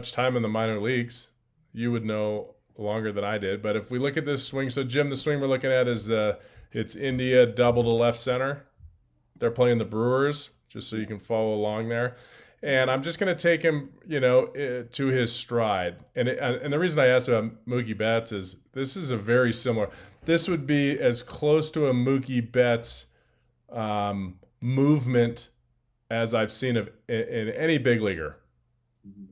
much time in the minor leagues. You would know longer than I did. But if we look at this swing, so Jim, the swing we're looking at is it's India double to left center. They're playing the Brewers, just so you can follow along there. And I'm just going to take him, to his stride. And the reason I asked about Mookie Betts is this is a very similar. This would be as close to a Mookie Betts movement as I've seen in any big leaguer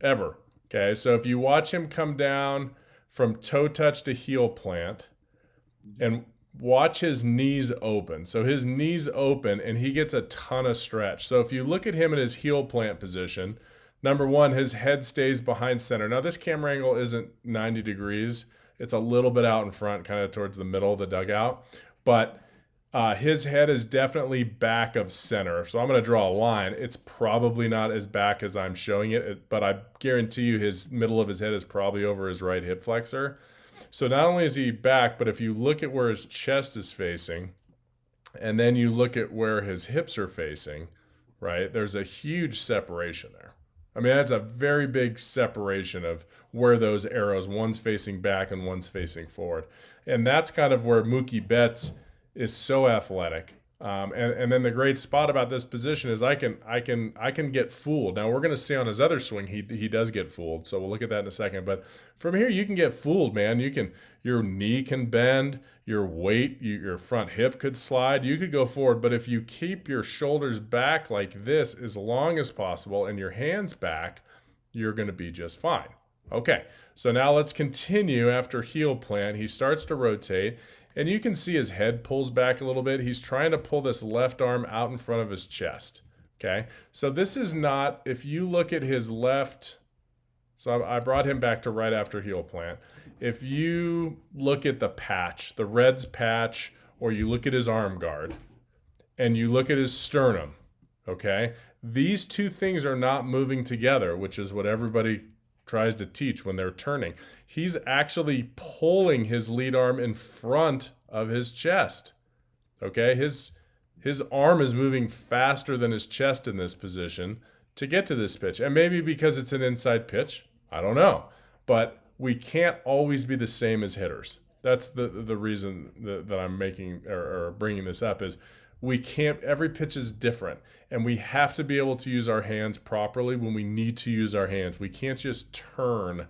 ever. Okay, so if you watch him come down from toe touch to heel plant, and watch his knees open. So his knees open and he gets a ton of stretch. So if you look at him in his heel plant position, number one, his head stays behind center. Now this camera angle isn't 90 degrees. It's a little bit out in front, kind of towards the middle of the dugout. But his head is definitely back of center. So I'm going to draw a line. It's probably not as back as I'm showing it, but I guarantee you his middle of his head is probably over his right hip flexor. So not only is he back, but if you look at where his chest is facing, and then you look at where his hips are facing, right, there's a huge separation there. I mean, that's a very big separation of where those arrows, one's facing back and one's facing forward. And that's kind of where Mookie Betts is so athletic. And then the great spot about this position is I can get fooled. Now we're going to see on his other swing he does get fooled, so we'll look at that in a second. But from here you can get fooled, man. Your knee can bend, your weight, your front hip could slide. You could go forward, but if you keep your shoulders back like this as long as possible and your hands back, you're going to be just fine. Okay, so now let's continue after heel plant. He starts to rotate. And you can see his head pulls back a little bit. He's trying to pull this left arm out in front of his chest. Okay. So this is not, if you look at his left, so I brought him back to right after heel plant. If you look at the patch, the Reds patch, or you look at his arm guard and you look at his sternum, okay, these two things are not moving together, which is what everybody tries to teach when they're turning. He's actually pulling his lead arm in front of his chest. Okay, his arm is moving faster than his chest in this position to get to this pitch. And maybe because it's an inside pitch, I don't know. But we can't always be the same as hitters. That's the reason that I'm making or bringing this up is we can't, every pitch is different, and we have to be able to use our hands properly when we need to use our hands. We can't just turn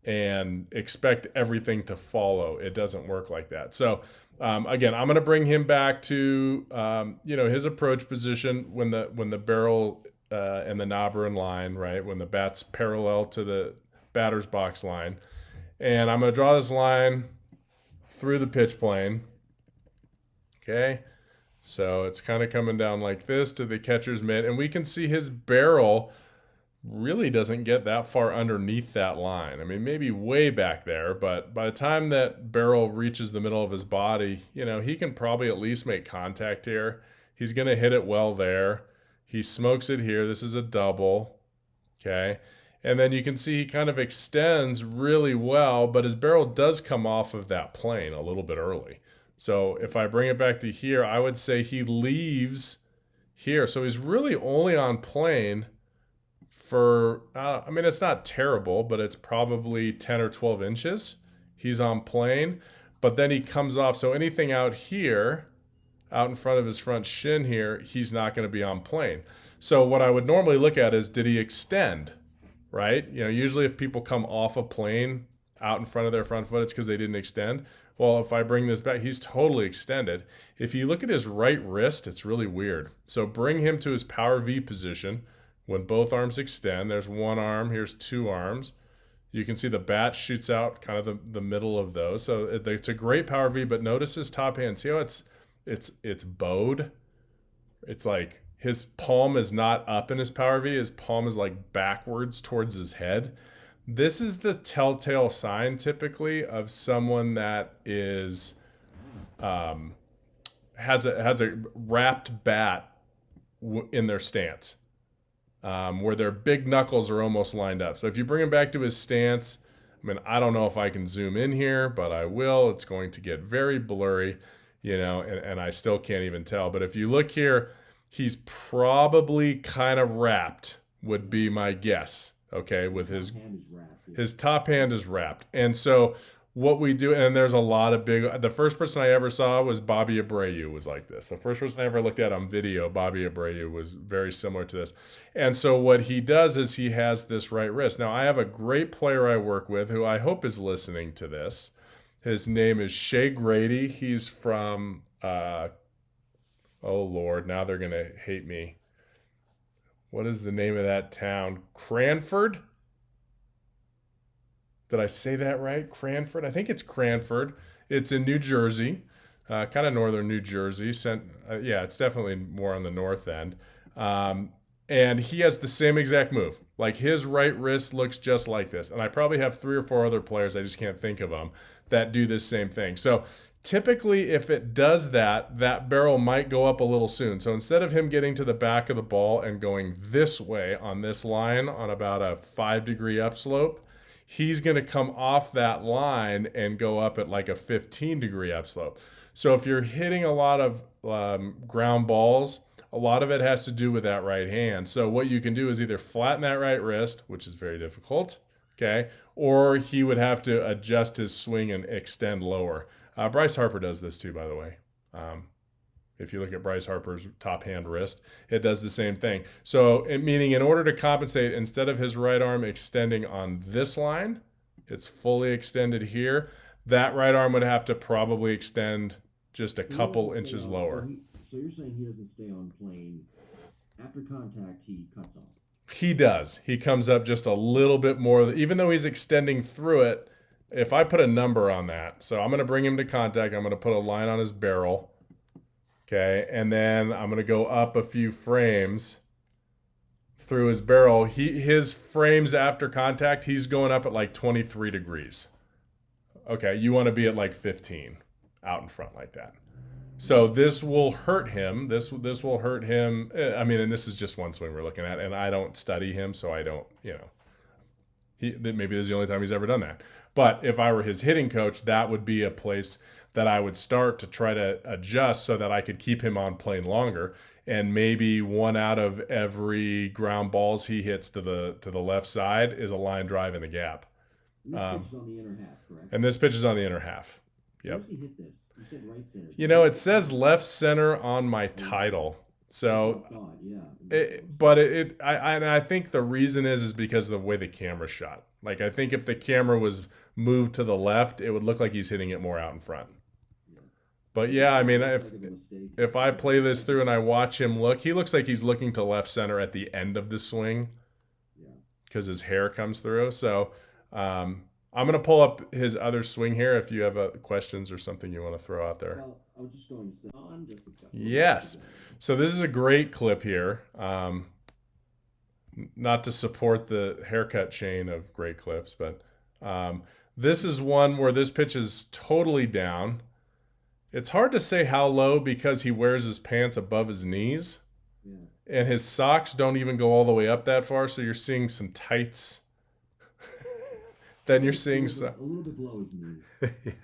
and expect everything to follow. It doesn't work like that. So again, I'm going to bring him back to his approach position when the barrel and the knob are in line, right? When the bat's parallel to the batter's box line, and I'm going to draw this line through the pitch plane. Okay. So it's kind of coming down like this to the catcher's mitt, and we can see his barrel really doesn't get that far underneath that line. I mean, maybe way back there, but by the time that barrel reaches the middle of his body, he can probably at least make contact here. He's going to hit it well there. He smokes it here. This is a double, okay? And then you can see he kind of extends really well, but his barrel does come off of that plane a little bit early. So if I bring it back to here, I would say he leaves here. So he's really only on plane for, it's not terrible, but it's probably 10 or 12 inches. He's on plane, but then he comes off. So anything out here, out in front of his front shin here, he's not going to be on plane. So what I would normally look at is, did he extend, right? Usually if people come off a plane out in front of their front foot, it's because they didn't extend. Well, if I bring this back, he's totally extended. If you look at his right wrist, it's really weird. So bring him to his power V position when both arms extend. There's one arm, here's two arms. You can see the bat shoots out kind of the middle of those. So it's a great power V, but notice his top hand. See how it's bowed? It's like his palm is not up in his power V. His palm is like backwards towards his head. This is the telltale sign typically of someone that is has a wrapped bat in their stance, where their big knuckles are almost lined up. So if you bring him back to his stance, I don't know if I can zoom in here, but I will. It's going to get very blurry, and I still can't even tell. But if you look here, he's probably kind of wrapped, would be my guess. okay, with Top hand is wrapped. Yeah. his top hand is wrapped. And so what we do, and there's a lot of the first person I ever saw was Bobby Abreu was like this. The first person I ever looked at on video, Bobby Abreu, was very similar to this. And so what he does is he has this right wrist. Now I have a great player I work with who I hope is listening to this. His name is Shea Grady. He's from, oh Lord, now they're going to hate me. What is the name of that town? Cranford? Did I say that right? Cranford? I think it's Cranford. It's in New Jersey, kind of northern New Jersey. Yeah, it's definitely more on the north end. Um, and he has the same exact move. Like his right wrist looks just like this. And I probably have 3 or 4 other players, I just can't think of them, that do this same thing. So typically, if it does that, that barrel might go up a little soon. So instead of him getting to the back of the ball and going this way on this line on about a 5-degree upslope, he's going to come off that line and go up at like a 15-degree upslope. So if you're hitting a lot of ground balls, a lot of it has to do with that right hand. So what you can do is either flatten that right wrist, which is very difficult, okay, or he would have to adjust his swing and extend lower. Bryce Harper does this too, by the way. If you look at Bryce Harper's top hand wrist, it does the same thing. So, meaning in order to compensate, instead of his right arm extending on this line, it's fully extended here. That right arm would have to probably extend just a So he couple doesn't stay inches on. So lower. he. So you're saying he doesn't stay on plane after contact. He cuts off. He does. He comes up just a little bit more, even though he's extending through it. If I put a number on that, so I'm going to bring him to contact, I'm going to put a line on his barrel. Okay, and then I'm going to go up a few frames through his barrel. His frames after contact, he's going up at like 23 degrees. Okay, you want to be at like 15 out in front like that. So this will hurt him. This will hurt him. I mean, and this is just one swing we're looking at, and I don't study him, so I don't, maybe this is the only time he's ever done that. But if I were his hitting coach, that would be a place that I would start to try to adjust so that I could keep him on plane longer. And maybe one out of every ground balls he hits to the left side is a line drive in the gap. And this pitch is on the inner half, correct? And this pitch is on the inner half. Where Yep. does he hit this? You said right center. It says left center on my title. That's So what I thought. Yeah. but I think the reason is because of the way the camera shot. Like I think if the camera was moved to the left, it would look like he's hitting it more out in front. Yeah. But yeah, I mean, Looks like a mistake. if I play this through and I watch him look, he looks like he's looking to left center at the end of the swing Yeah. because his hair comes through. So I'm gonna pull up his other swing here. If you have questions or something you want to throw out there. Well, I was just going to say on just a couple. Yes. So this is a great clip here. Not to support the haircut chain of great clips, but this is one where this pitch is totally down. It's hard to say how low because he wears his pants above his knees, Yeah. and his socks don't even go all the way up that far. So you're seeing some tights. Then you're seeing some. A little bit below his knees.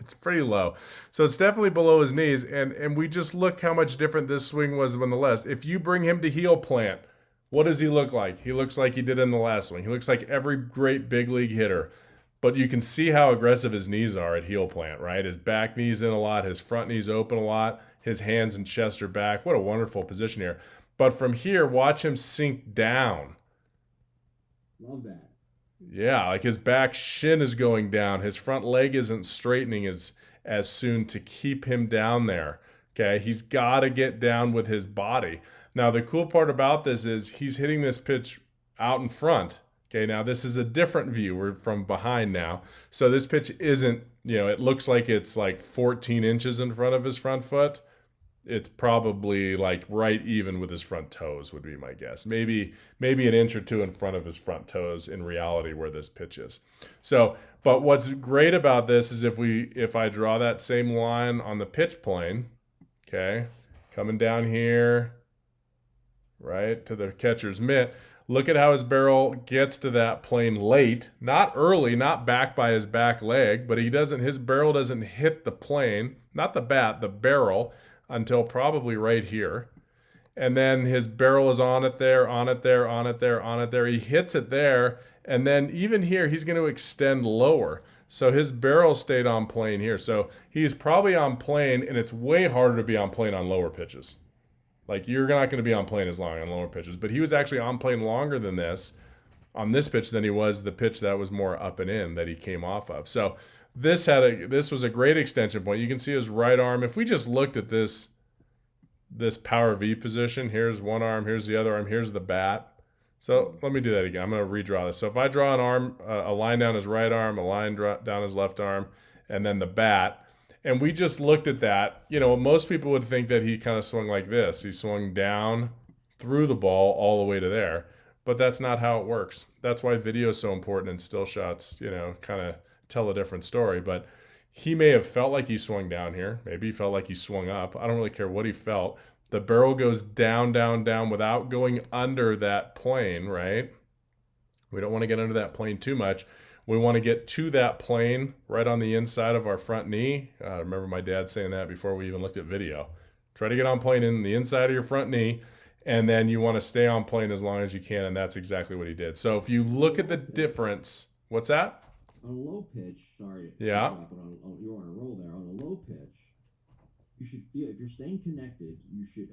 It's pretty low. So it's definitely below his knees. And we just look how much different this swing was than the last. If you bring him to heel plant, what does he look like? He looks like he did in the last swing. He looks like every great big league hitter. But you can see how aggressive his knees are at heel plant, right? His back knee's in a lot, his front knee's open a lot, his hands and chest are back. What a wonderful position here. But from here, watch him sink down. Love that. Yeah, like his back shin is going down. His front leg isn't straightening as soon to keep him down there. Okay, he's got to get down with his body. Now, the cool part about this is he's hitting this pitch out in front. Okay, now this is a different view. We're from behind now. So this pitch isn't, it looks like it's like 14 inches in front of his front foot. It's probably like right even with his front toes would be my guess. Maybe an inch or two in front of his front toes in reality where this pitch is. So, but what's great about this is if I draw that same line on the pitch plane, okay, coming down here, right to the catcher's mitt, look at how his barrel gets to that plane late, not early, not back by his back leg, but his barrel doesn't hit the plane, not the bat, the barrel, until probably right here. and then his barrel is on it there, on it there, on it there, on it there. He hits it there, and then even here, he's going to extend lower. So his barrel stayed on plane here. So he's probably on plane, and it's way harder to be on plane on lower pitches. Like, you're not going to be on plane as long on lower pitches. But he was actually on plane longer than this on this pitch than he was the pitch that was more up and in that he came off of. So this was a great extension point. You can see his right arm. If we just looked at this power V position, here's one arm, here's the other arm, here's the bat. So let me do that again. I'm going to redraw this. So if I draw an arm, a line down his right arm, a line down his left arm, and then the bat, and we just looked at that, most people would think that he kind of swung like this. He swung down through the ball all the way to there. But that's not how it works. That's why video is so important, and still shots, kind of tell a different story. But he may have felt like he swung down here. Maybe he felt like he swung up. I don't really care what he felt. The barrel goes down, down, down without going under that plane, right? We don't want to get under that plane too much. We want to get to that plane right on the inside of our front knee. I remember my dad saying that before we even looked at video. Try to get on plane in the inside of your front knee, and then you want to stay on plane as long as you can, and that's exactly what he did. So if you look at the difference, what's that? On a low pitch, sorry. Yeah. You're on a roll there. On a low pitch, you should feel, if you're staying connected,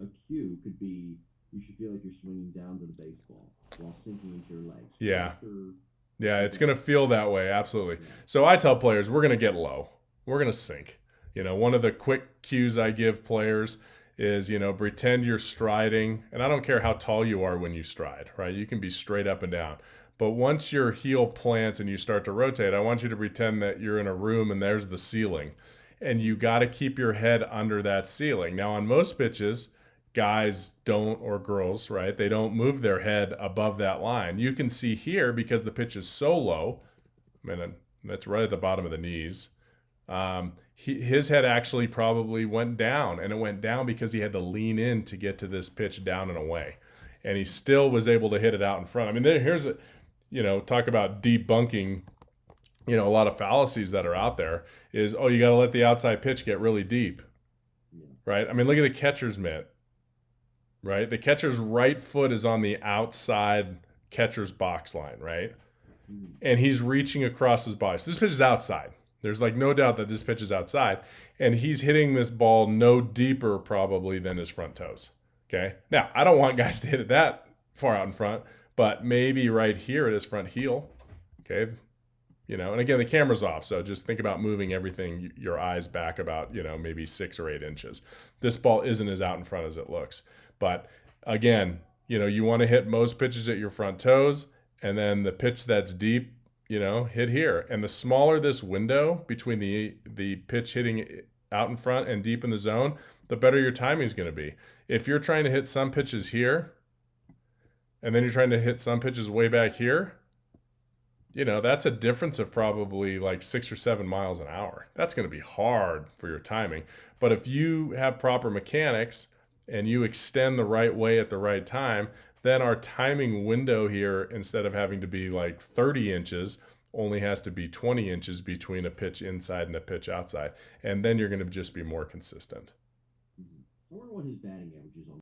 a cue could be, you should feel like you're swinging down to the baseball while sinking into your legs. Yeah. Yeah, it's going to feel that way, absolutely. Yeah. So I tell players, we're going to get low. We're going to sink. One of the quick cues I give players is, pretend you're striding. And I don't care how tall you are when you stride, right? You can be straight up and down. But once your heel plants and you start to rotate, I want you to pretend that you're in a room and there's the ceiling. And you got to keep your head under that ceiling. Now, on most pitches, guys don't, or girls, right? They don't move their head above that line. You can see here, because the pitch is so low, that's right at the bottom of the knees, his head actually probably went down, and it went down because he had to lean in to get to this pitch down and away. And he still was able to hit it out in front. Here's talk about debunking, a lot of fallacies that are out there is, you got to let the outside pitch get really deep, right? Look at the catcher's mitt. Right? The catcher's right foot is on the outside catcher's box line, right? And he's reaching across his body. So this pitch is outside. There's no doubt that this pitch is outside. And he's hitting this ball no deeper probably than his front toes. Okay? Now, I don't want guys to hit it that far out in front, but maybe right here at his front heel. Okay? And again, the camera's off, so just think about moving everything, your eyes back about, maybe 6 or 8 inches. This ball isn't as out in front as it looks. But again, you want to hit most pitches at your front toes, and then the pitch that's deep, hit here. And the smaller this window between the pitch hitting out in front and deep in the zone, the better your timing is going to be. If you're trying to hit some pitches here, and then you're trying to hit some pitches way back here, that's a difference of probably 6 or 7 miles an hour. That's going to be hard for your timing. But if you have proper mechanics and you extend the right way at the right time, then our timing window here, instead of having to be 30 inches, only has to be 20 inches between a pitch inside and a pitch outside. And then you're going to just be more consistent. I wonder what his batting average is on